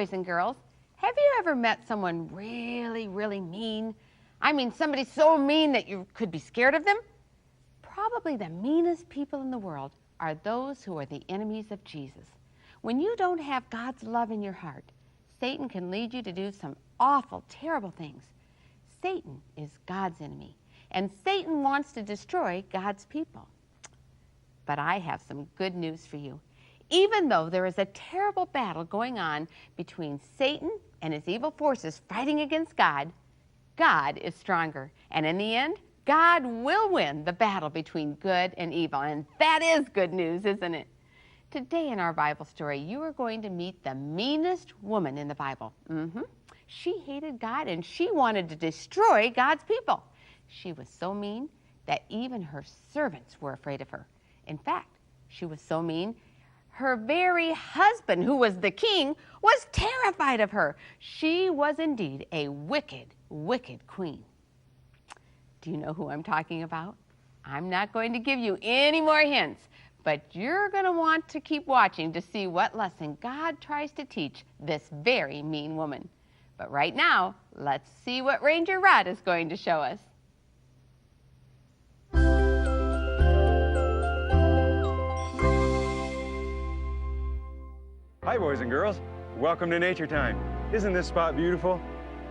boys and girls. Have you ever met someone really, really mean? I mean, somebody so mean that you could be scared of them? Probably the meanest people in the world are those who are the enemies of Jesus. When you don't have God's love in your heart, Satan can lead you to do some awful, terrible things. Satan is God's enemy, and Satan wants to destroy God's people. But I have some good news for you. Even though there is a terrible battle going on between Satan and his evil forces fighting against God, God is stronger. And in the end, God will win the battle between good and evil. And that is good news, isn't it? Today in our Bible story, you are going to meet the meanest woman in the Bible. She hated God and she wanted to destroy God's people. She was so mean that even her servants were afraid of her. In fact, she was so mean, her very husband, who was the king, was terrified of her. She was indeed a wicked, wicked queen. Do you know who I'm talking about? I'm not going to give you any more hints, but you're going to want to keep watching to see what lesson God tries to teach this very mean woman. But right now, let's see what Ranger Rod is going to show us. Hi, boys and girls. Welcome to Nature Time. Isn't this spot beautiful?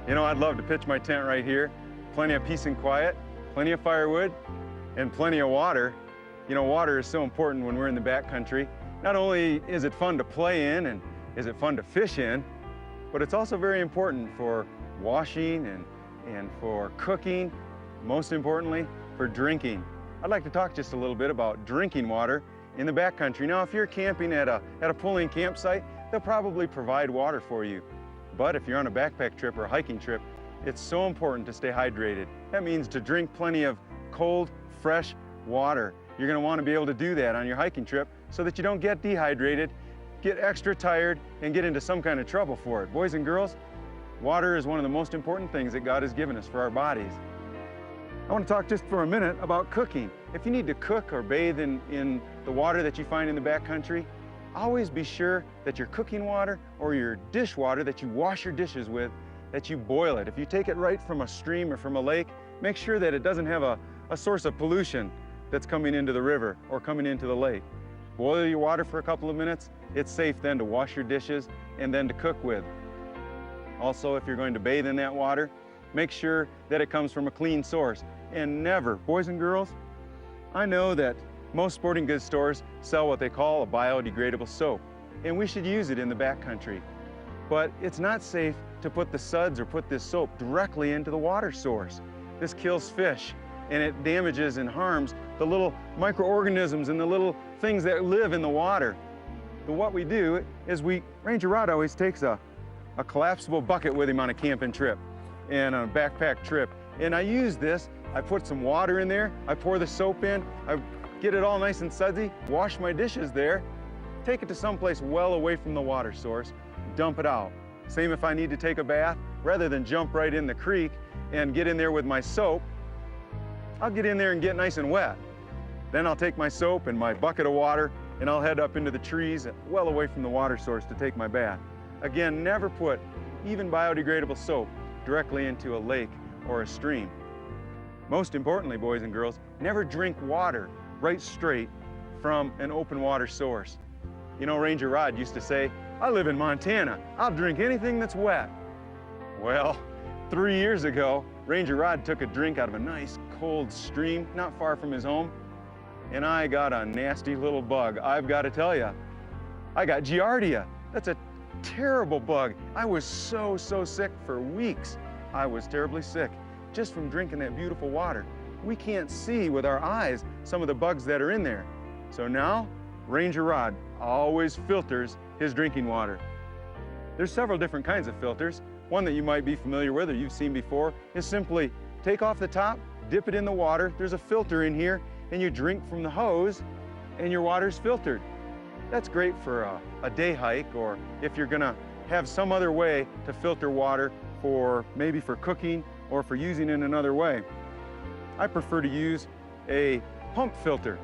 You know, I'd love to pitch my tent right here. Plenty of peace and quiet, plenty of firewood, and plenty of water. You know, water is so important when we're in the backcountry. Not only is it fun to play in and is it fun to fish in, but it's also very important for washing and for cooking, most importantly, for drinking. I'd like to talk just a little bit about drinking water in the backcountry. Now, if you're camping at a pull-in campsite, they'll probably provide water for you. But if you're on a backpack trip or a hiking trip, it's so important to stay hydrated. That means to drink plenty of cold, fresh water. You're going to want to be able to do that on your hiking trip so that you don't get dehydrated, get extra tired, and get into some kind of trouble for it. Boys and girls, water is one of the most important things that God has given us for our bodies. I want to talk just for a minute about cooking. If you need to cook or bathe in the water that you find in the backcountry, always be sure that your cooking water or your dishwater that you wash your dishes with, that you boil it. If you take it right from a stream or from a lake, make sure that it doesn't have a source of pollution that's coming into the river or coming into the lake. Boil your water for a couple of minutes. It's safe then to wash your dishes and then to cook with. Also, if you're going to bathe in that water, make sure that it comes from a clean source. And never, boys and girls, I know that most sporting goods stores sell what they call a biodegradable soap, and we should use it in the backcountry. But it's not safe to put the suds or put this soap directly into the water source. This kills fish, and it damages and harms the little microorganisms and the little things that live in the water. So what we do is Ranger Rod always takes a collapsible bucket with him on a camping trip and on a backpack trip. And I use this, I put some water in there, I pour the soap in, I get it all nice and sudsy, wash my dishes there, take it to someplace well away from the water source, dump it out. Same if I need to take a bath, rather than jump right in the creek and get in there with my soap, I'll get in there and get nice and wet. Then I'll take my soap and my bucket of water and I'll head up into the trees well away from the water source to take my bath. Again, never put even biodegradable soap directly into a lake or a stream. Most importantly, boys and girls, never drink water right straight from an open water source. You know, Ranger Rod used to say, I live in Montana, I'll drink anything that's wet. Well, 3 years ago, Ranger Rod took a drink out of a nice cold stream not far from his home, and I got a nasty little bug. I've got to tell you, I got Giardia. That's a terrible bug. I was so sick for weeks. I was terribly sick just from drinking that beautiful water. We can't see with our eyes some of the bugs that are in there. So now, Ranger Rod always filters his drinking water. There's several different kinds of filters. One that you might be familiar with or you've seen before is simply take off the top, dip it in the water, there's a filter in here, and you drink from the hose and your water's filtered. That's great for a day hike, or if you're gonna have some other way to filter water for maybe for cooking or for using in another way. I prefer to use a pump filter.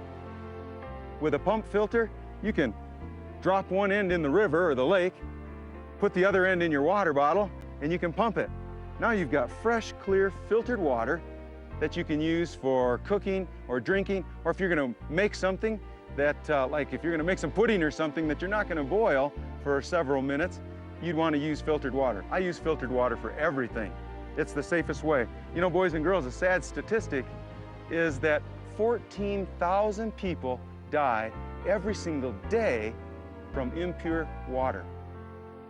With a pump filter, you can drop one end in the river or the lake, Put the other end in your water bottle and you can pump it. Now you've got fresh, clear, filtered water that you can use for cooking or drinking, or if you're going to make something that, like if you're going to make some pudding or something that you're not going to boil for several minutes, you'd want to use filtered water. I use filtered water for everything. It's the safest way. You know, boys and girls, a sad statistic is that 14,000 people die every single day from impure water.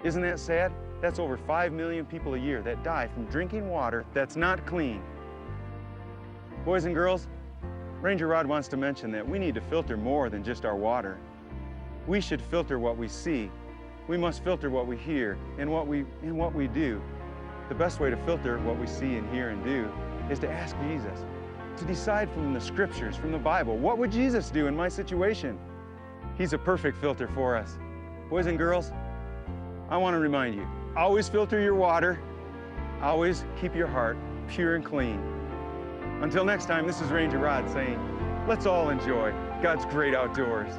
Isn't that sad? That's over 5 million people a year that die from drinking water that's not clean. Boys and girls, Ranger Rod wants to mention that we need to filter more than just our water. We should filter what we see. We must filter what we hear and what we do. The best way to filter what we see and hear and do is to ask Jesus, to decide from the scriptures, from the Bible, what would Jesus do in my situation? He's a perfect filter for us. Boys and girls, I want to remind you, always filter your water, always keep your heart pure and clean. Until next time, this is Ranger Rod saying, let's all enjoy God's great outdoors.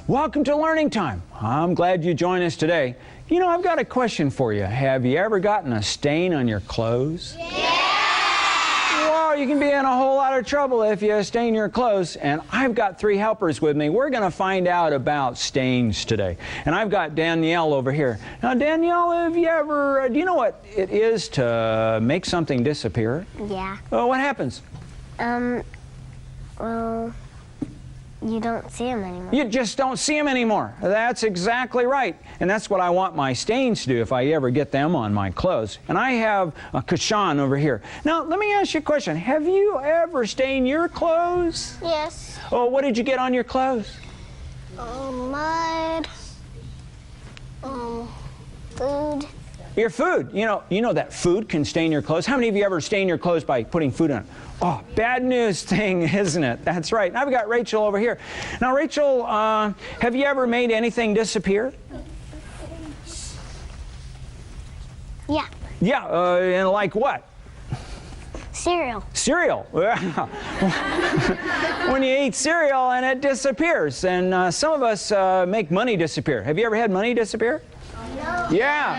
Welcome to Learning Time. I'm glad you joined us today. You know, I've got a question for you. Have you ever gotten a stain on your clothes? Yeah! Well, you can be in a whole lot of trouble if you stain your clothes, and I've got 3 helpers with me. We're going to find out about stains today. And I've got Danielle over here. Now, Danielle, have you ever, do you know what it is to make something disappear? Yeah. Well, what happens? Well, you don't see them anymore. You just don't see them anymore. That's exactly right. And that's what I want my stains to do if I ever get them on my clothes. And I have a Kashan over here. Now, let me ask you a question. Have you ever stained your clothes? Yes. Oh, what did you get on your clothes? Mud. Food. Your food. You know that food can stain your clothes. How many of you ever stain your clothes by putting food on it? Oh, bad news thing, isn't it? That's right. Now, I've got Rachel over here. Now, Rachel, have you ever made anything disappear? Yeah. Yeah, and like what? Cereal. Cereal. When you eat cereal and it disappears. And some of us make money disappear. Have you ever had money disappear? Yeah.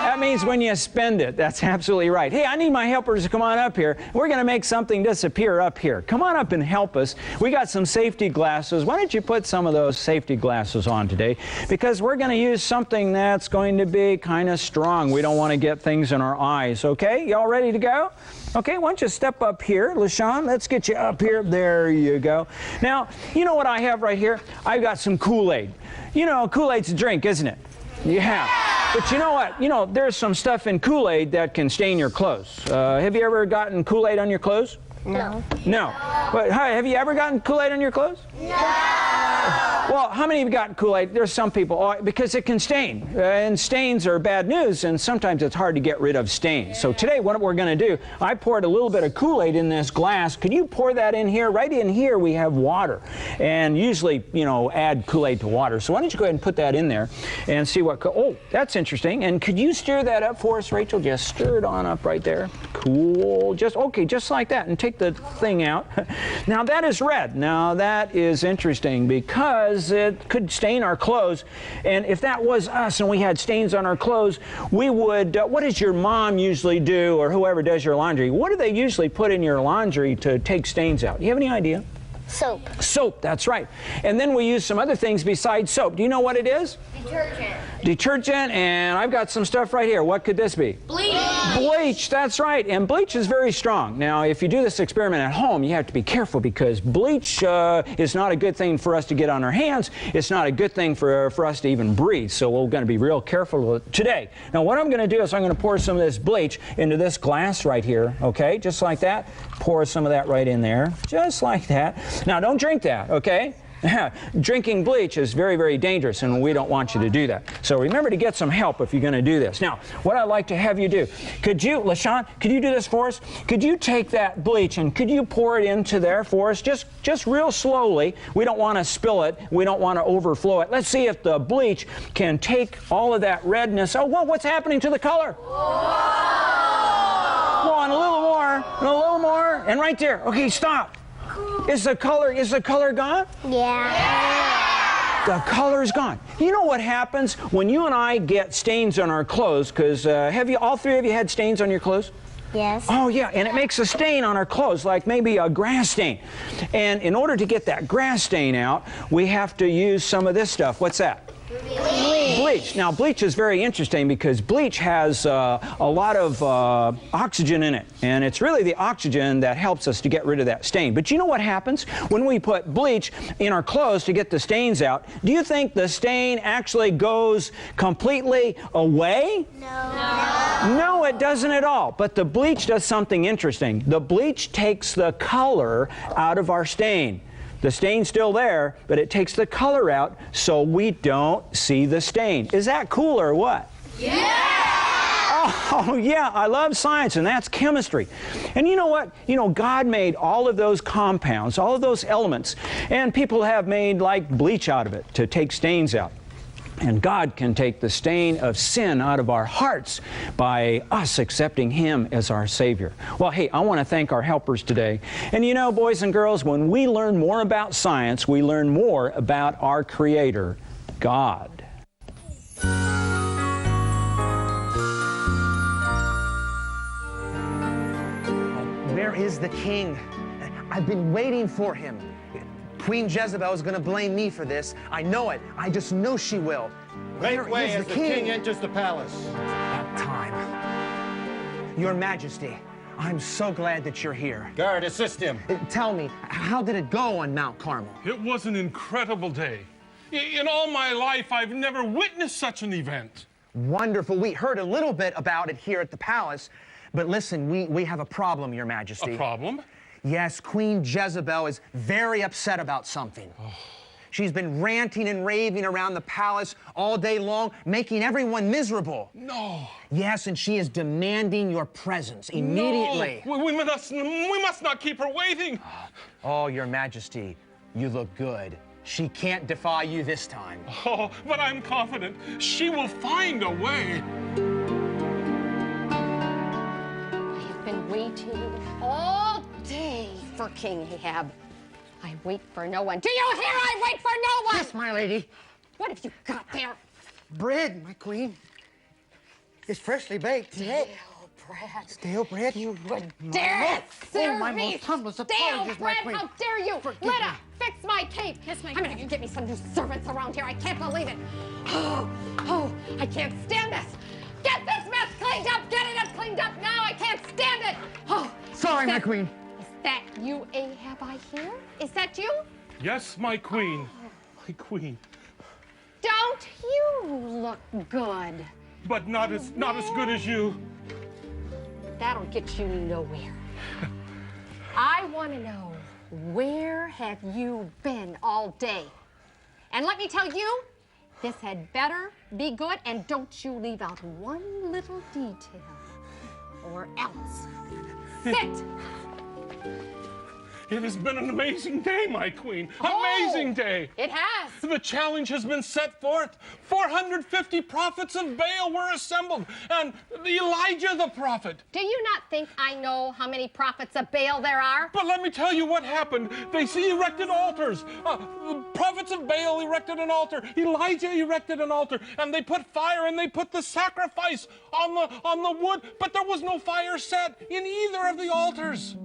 That means when you spend it. That's absolutely right. Hey, I need my helpers to come on up here. We're going to make something disappear up here. Come on up and help us. We got some safety glasses. Why don't you put some of those safety glasses on today? Because we're going to use something that's going to be kind of strong. We don't want to get things in our eyes. Okay? Y'all ready to go? Okay, why don't you step up here, LaShawn? Let's get you up here. There you go. Now, you know what I have right here? I've got some Kool-Aid. You know, Kool-Aid's a drink, isn't it? Yeah. But you know what? You know, there's some stuff in Kool-Aid that can stain your clothes. Have you ever gotten Kool-Aid on your clothes? No. No. But hi, have you ever gotten Kool-Aid on your clothes? No. Well, how many of you gotten Kool-Aid? There's some people, because it can stain. And stains are bad news, and sometimes it's hard to get rid of stains. So today, what we're going to do, I poured a little bit of Kool-Aid in this glass. Could you pour that in here? Right in here, we have water. And usually, you know, add Kool-Aid to water. So why don't you go ahead and put that in there and see what, oh, that's interesting. And could you stir that up for us, Rachel? Just stir it on up right there. Cool. Okay, just like that. And take the thing out. Now, that is red. Now, that is interesting because it could stain our clothes. And if that was us and we had stains on our clothes, we would, what does your mom usually do, or whoever does your laundry? What do they usually put in your laundry to take stains out? Do you have any idea? Soap. Soap, that's right. And then we use some other things besides soap. Do you know what it is? Detergent. Detergent, and I've got some stuff right here. What could this be? Bleach. Bleach, that's right. And bleach is very strong. Now, if you do this experiment at home, you have to be careful because bleach is not a good thing for us to get on our hands. It's not a good thing for us to even breathe. So we're going to be real careful today. Now, what I'm going to do is I'm going to pour some of this bleach into this glass right here, okay? Just like that. Pour some of that right in there, just like that. Now, don't drink that, okay? Drinking bleach is very, very dangerous, and we don't want you to do that. So remember to get some help if you're going to do this. Now, what I'd like to have you do, could you, LaShawn, could you do this for us? Could you take that bleach and could you pour it into there for us, just real slowly? We don't want to spill it. We don't want to overflow it. Let's see if the bleach can take all of that redness. Oh, well, what's happening to the color? Whoa! Go on, a little more, and a little more, and right there. Okay, stop. Is the color gone? Yeah. The color's gone. You know what happens when you and I get stains on our clothes? Because have you, all three of you, had stains on your clothes? Yes. Oh yeah, and it makes a stain on our clothes, like maybe a grass stain. And in order to get that grass stain out, we have to use some of this stuff. What's that? Bleach. Now, bleach is very interesting because bleach has a lot of oxygen in it, and it's really the oxygen that helps us to get rid of that stain. But you know what happens when we put bleach in our clothes to get the stains out? Do you think the stain actually goes completely away? No. No, it doesn't at all. But the bleach does something interesting. The bleach takes the color out of our stain. The stain's still there, but it takes the color out so we don't see the stain. Is that cool or what? Yeah! Oh, yeah, I love science, and that's chemistry. And you know what? You know, God made all of those compounds, all of those elements, and people have made like bleach out of it to take stains out. And God can take the stain of sin out of our hearts by us accepting Him as our Savior. Well, hey, I want to thank our helpers today. And you know, boys and girls, when we learn more about science, we learn more about our Creator, God. Where is the king? I've been waiting for him. Queen Jezebel is going to blame me for this. I know it. I just know she will. Make way as the king enters the palace. About time. Your Majesty, I'm so glad that you're here. Guard, assist him. Tell me, how did it go on Mount Carmel? It was an incredible day. In all my life, I've never witnessed such an event. Wonderful. We heard a little bit about it here at the palace, but listen, we have a problem, Your Majesty. A problem? Yes, Queen Jezebel is very upset about something. Oh. She's been ranting and raving around the palace all day long, making everyone miserable. No. Yes, and she is demanding your presence immediately. No. We must not keep her waiting. Oh, Your Majesty, you look good. She can't defy you this time. Oh, but I'm confident she will find a way. I've been waiting all day for King Ahab. I wait for no one. Do you hear? I wait for no one! Yes, my lady. What have you got there? bread, my queen. It's freshly baked today. Bread. Stale bread? You would dare serve my me most humblest stale apologies, my bread? queen. How dare you! Forgive Letta, me. fix my cape. Yes, I'm gonna get me some new servants around here. I can't believe it. Oh, I can't stand this. Get this mess cleaned up. Get it up cleaned up now. I can't stand it. Oh, Sorry, my queen. Is that you, Ahab, I hear? Is that you? Yes, my queen. My queen. Don't you look good? But not as good as you. That'll get you nowhere. I want to know, where have you been all day? And let me tell you, this had better be good, and don't you leave out one little detail, or else. Sit! It has been an amazing day, my queen. Amazing day. It has. The challenge has been set forth. 450 prophets of Baal were assembled, and Elijah the prophet. Do you not think I know how many prophets of Baal there are? But let me tell you what happened. They erected altars. The prophets of Baal erected an altar. Elijah erected an altar, and they put fire and they put the sacrifice on the wood, but there was no fire set in either of the altars.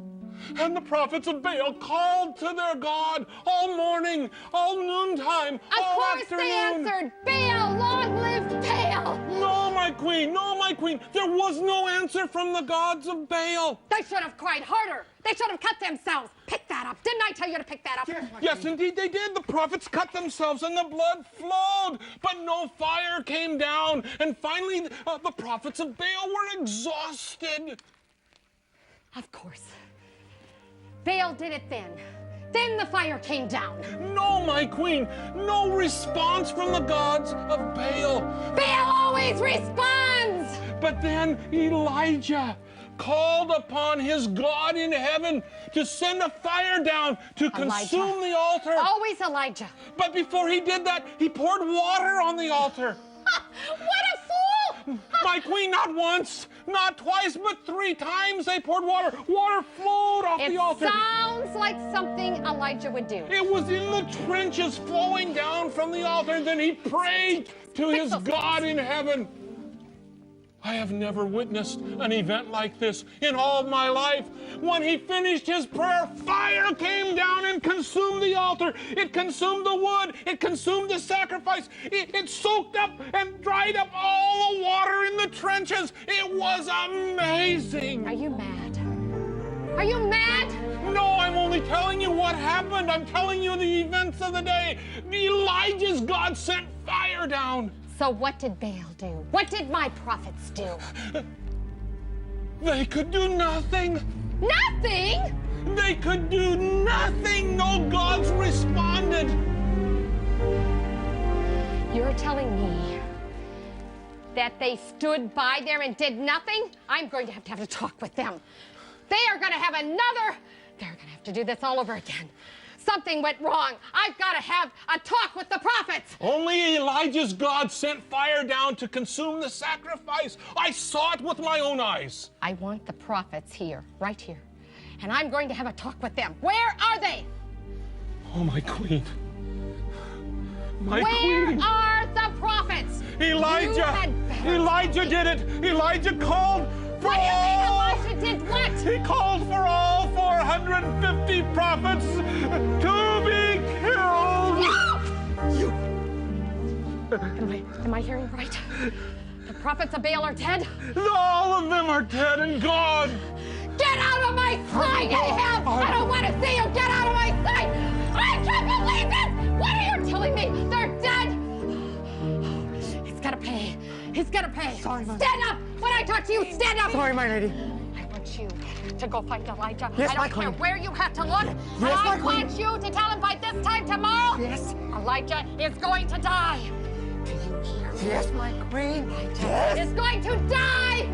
And the prophets of Baal called to their God all morning, all noontime, all Of course afternoon. they answered, Baal, long live Baal! No, my queen, no, my queen. There was no answer from the gods of Baal. They should have cried harder. They should have cut themselves. Pick that up. Didn't I tell you to pick that up? Yes, indeed they did. The prophets cut themselves and the blood flowed, but no fire came down. And finally, the prophets of Baal were exhausted. Of course. Baal did it then. Then the fire came down. No, my queen, no response from the gods of Baal. Baal always responds! But then Elijah called upon his God in heaven to send a fire down to consume the altar. Always Elijah. But before he did that, he poured water on the altar. What a fool! My queen, not once, not twice, but 3 times they poured water. Water flowed off the altar. It sounds like something Elijah would do. It was in the trenches flowing down from the altar. Then he prayed to his God in heaven. I have never witnessed an event like this in all my life. When he finished his prayer, fire came down and consumed the altar. It consumed the wood. It consumed the sacrifice. It soaked up and dried up all the water in the trenches. It was amazing. Are you mad? Are you mad? No, I'm only telling you what happened. I'm telling you the events of the day. Elijah's God sent fire down. So what did Baal do? What did my prophets do? They could do nothing. Nothing? They could do nothing. No gods responded. You're telling me that they stood by there and did nothing? I'm going to have a talk with them. They're going to have to do this all over again. Something went wrong. I've got to have a talk with the prophets. Only Elijah's God sent fire down to consume the sacrifice. I saw it with my own eyes. I want the prophets here, right here. And I'm going to have a talk with them. Where are they? Oh, my queen. My Where queen. are the prophets? Elijah. Elijah did it. Elijah called for What do you mean all. Elijah did what? He called for all 450 prophets to be killed. No! Am I hearing right? The prophets of Baal are dead? All of them are dead and gone. Get out of my sight, Ahab! I don't want to see you! Get out of my sight! I can't believe this! What are you telling me? They're dead! He's gotta pay. He's gotta pay. Sorry, my Stand up! When I talk to you, stand up! Sorry, my lady. I want you to go find Elijah. Yes, I my don't care queen. where you have to look. Yes, I my queen. want you to tell him by this time tomorrow. Yes. Elijah is going to die. Do you hear me? Yes, my queen. Elijah is going to die.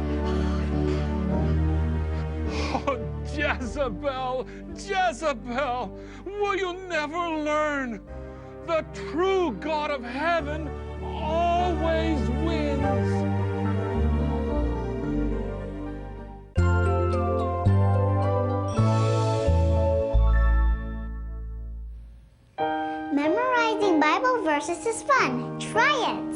Oh, Jezebel, Jezebel, will you never learn? The true God of heaven always wins. Memorizing Bible verses is fun. Try it.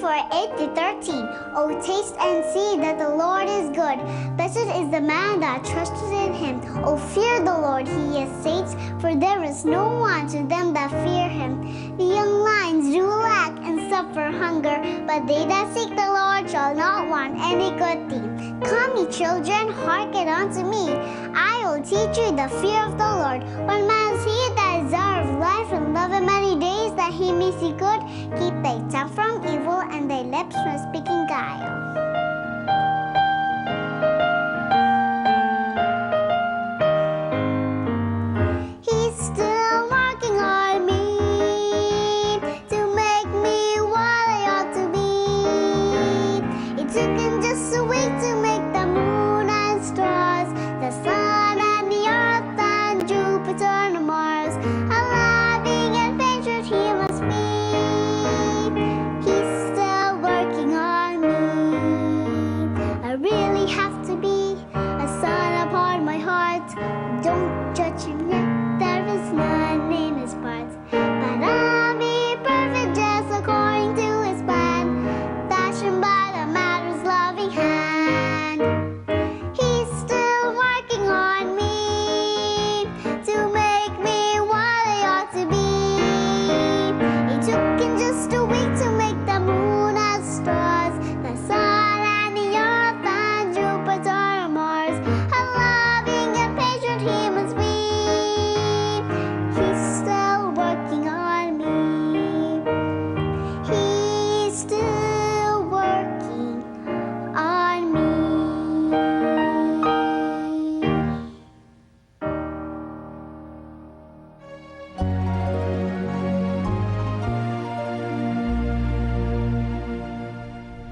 24, 8 to 13. Oh, taste and see that the Lord is good. Blessed is the man that trusted in him. Oh, fear the Lord, he is saints, for there is no want to them that fear him. The young lions do lack and suffer hunger, but they that seek the Lord shall not want any good thing. Come, ye children, hearken unto me. I will teach you the fear of the Lord. What man is he that desireth life and loveth many days, that he may see good? Keep thy tongue from evil and thy lips from speaking guile. He's still working on me to make me what I ought to be. It took him just a week to make the moon and stars, the sun and the earth and Jupiter and Mars. A loving and patient he must be. He's still working on me. I really have to be a son upon my heart. Don't judge him yet, there is none in his parts. But I'll be perfect just according to his plan, fashioned by the Matter's loving hand. He's still working on me to make me what I ought to be. It took him just a week to make the moon and stars, the sun and the earth and Jupiter and Mars. A loving and patient he must be. He's still working on me. He's still working on me.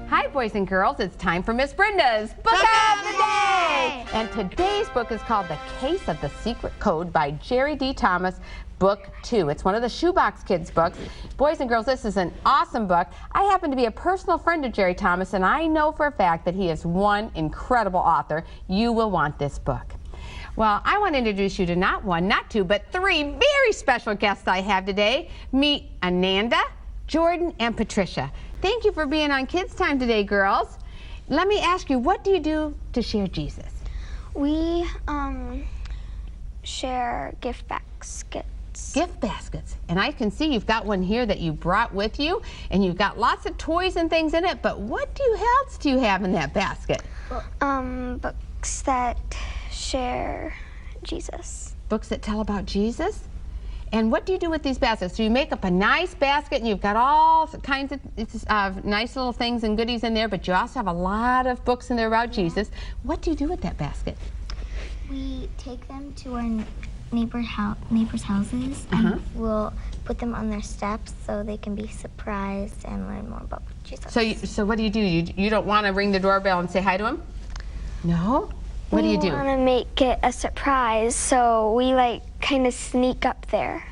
Hi, boys and girls. It's time for Miss Brenda's Book of the Day. And today's book is called The Case of the Secret Code by Jerry D. Thomas, Book 2. It's one of the Shoebox Kids books. Boys and girls, this is an awesome book. I happen to be a personal friend of Jerry Thomas, and I know for a fact that he is one incredible author. You will want this book. Well, I want to introduce you to not one, not two, but three very special guests I have today. Meet Ananda, Jordan, and Patricia. Thank you for being on Kids Time today, girls. Let me ask you, what do you do to share Jesus? We share gift baskets. Gift baskets. And I can see you've got one here that you brought with you, and you've got lots of toys and things in it, but what else do you have in that basket? Books that share Jesus. Books that tell about Jesus? And what do you do with these baskets? So you make up a nice basket and you've got all kinds of nice little things and goodies in there, but you also have a lot of books in there about Jesus. What do you do with that basket? We take them to our neighbors' houses and we'll put them on their steps so they can be surprised and learn more about Jesus. So what do? You don't want to ring the doorbell and say hi to him? No? What do you do? We want to make it a surprise, so we kind of sneak up there.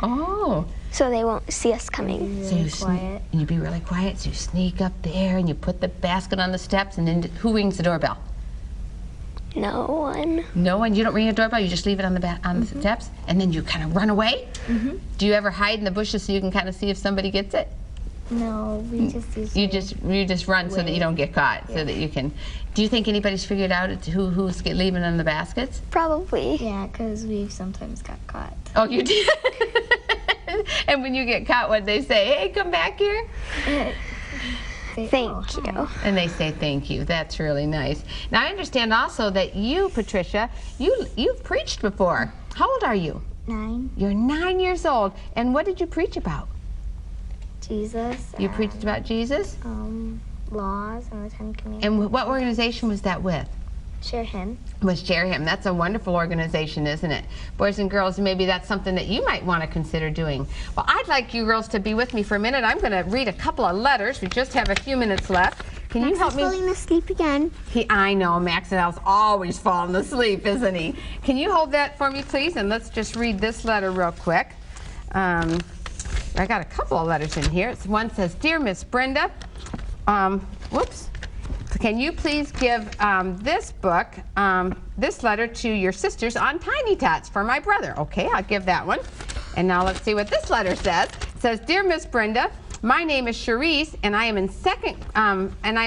Oh. So they won't see us coming. So you be really quiet, so you sneak up there and you put the basket on the steps, and then who rings the doorbell? No one. No one? You don't ring a doorbell, you just leave it on the steps, and then you kind of run away? Do you ever hide in the bushes so you can kind of see if somebody gets it? No, we just usually... You just run so that you don't get caught, so that you can... Do you think anybody's figured out who's leaving in the baskets? Probably. Yeah, because we've sometimes got caught. Oh, you did? And when you get caught, what they say? Hey, come back here? Thank you. And they say thank you. That's really nice. Now, I understand also that you, Patricia, you've preached before. How old are you? 9. You're 9 years old. And what did you preach about? Jesus. You preached about Jesus? Laws and the 10 Commandments. And what organization was that with? Share Him. Was Share Him. That's a wonderful organization, isn't it? Boys and girls, maybe that's something that you might want to consider doing. Well, I'd like you girls to be with me for a minute. I'm going to read a couple of letters. We just have a few minutes left. Can you help me? Max is falling asleep again. I know, Maxwell's always falling asleep, isn't he? Can you hold that for me, please? And let's just read this letter real quick. I got a couple of letters in here. One says, Dear Miss Brenda, whoops. Can you please give this book, this letter to your sisters on Tiny Tots for my brother? Okay, I'll give that one. And now let's see what this letter says. It says, Dear Miss Brenda, My name is Charisse, and I'm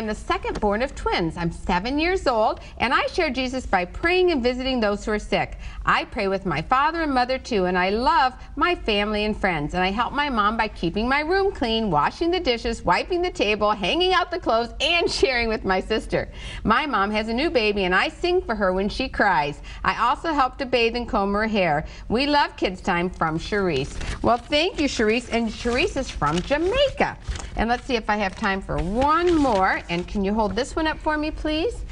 the second born of twins. I'm 7 years old, and I share Jesus by praying and visiting those who are sick. I pray with my father and mother too, and I love my family and friends. And I help my mom by keeping my room clean, washing the dishes, wiping the table, hanging out the clothes, and sharing with my sister. My mom has a new baby, and I sing for her when she cries. I also help to bathe and comb her hair. We love Kids Time from Charisse. Well, thank you, Charisse. And Charisse is from Jamaica. And let's see if I have time for one more. And can you hold this one up for me, please?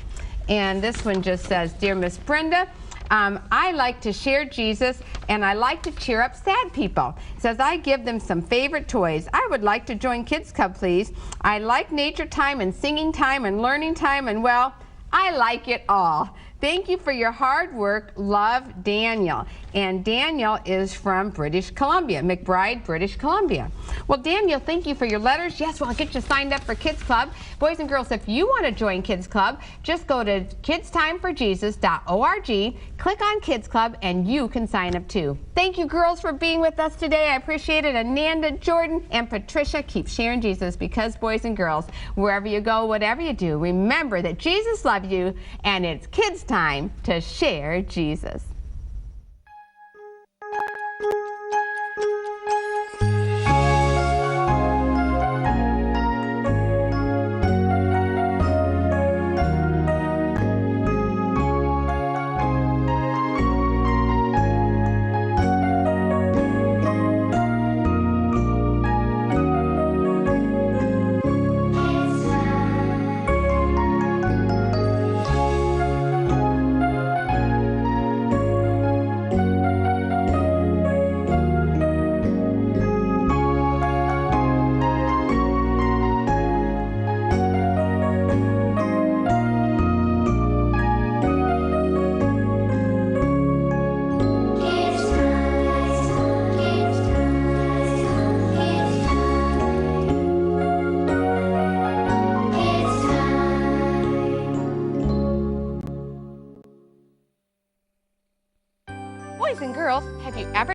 And this one just says, Dear Miss Brenda, I like to share Jesus, and I like to cheer up sad people. It says, I give them some favorite toys. I would like to join Kids Club, please. I like nature time and singing time and learning time, and well, I like it all. Thank you for your hard work. Love, Daniel. And Daniel is from British Columbia, McBride, British Columbia. Well, Daniel, thank you for your letters. Yes, well, I'll get you signed up for Kids Club. Boys and girls, if you want to join Kids Club, just go to kidstimeforjesus.org, click on Kids Club, and you can sign up too. Thank you, girls, for being with us today. I appreciate it. Ananda, Jordan, and Patricia, keep sharing Jesus, because, boys and girls, wherever you go, whatever you do, remember that Jesus loves you, and it's kids' time to share Jesus. Boys and girls, have you ever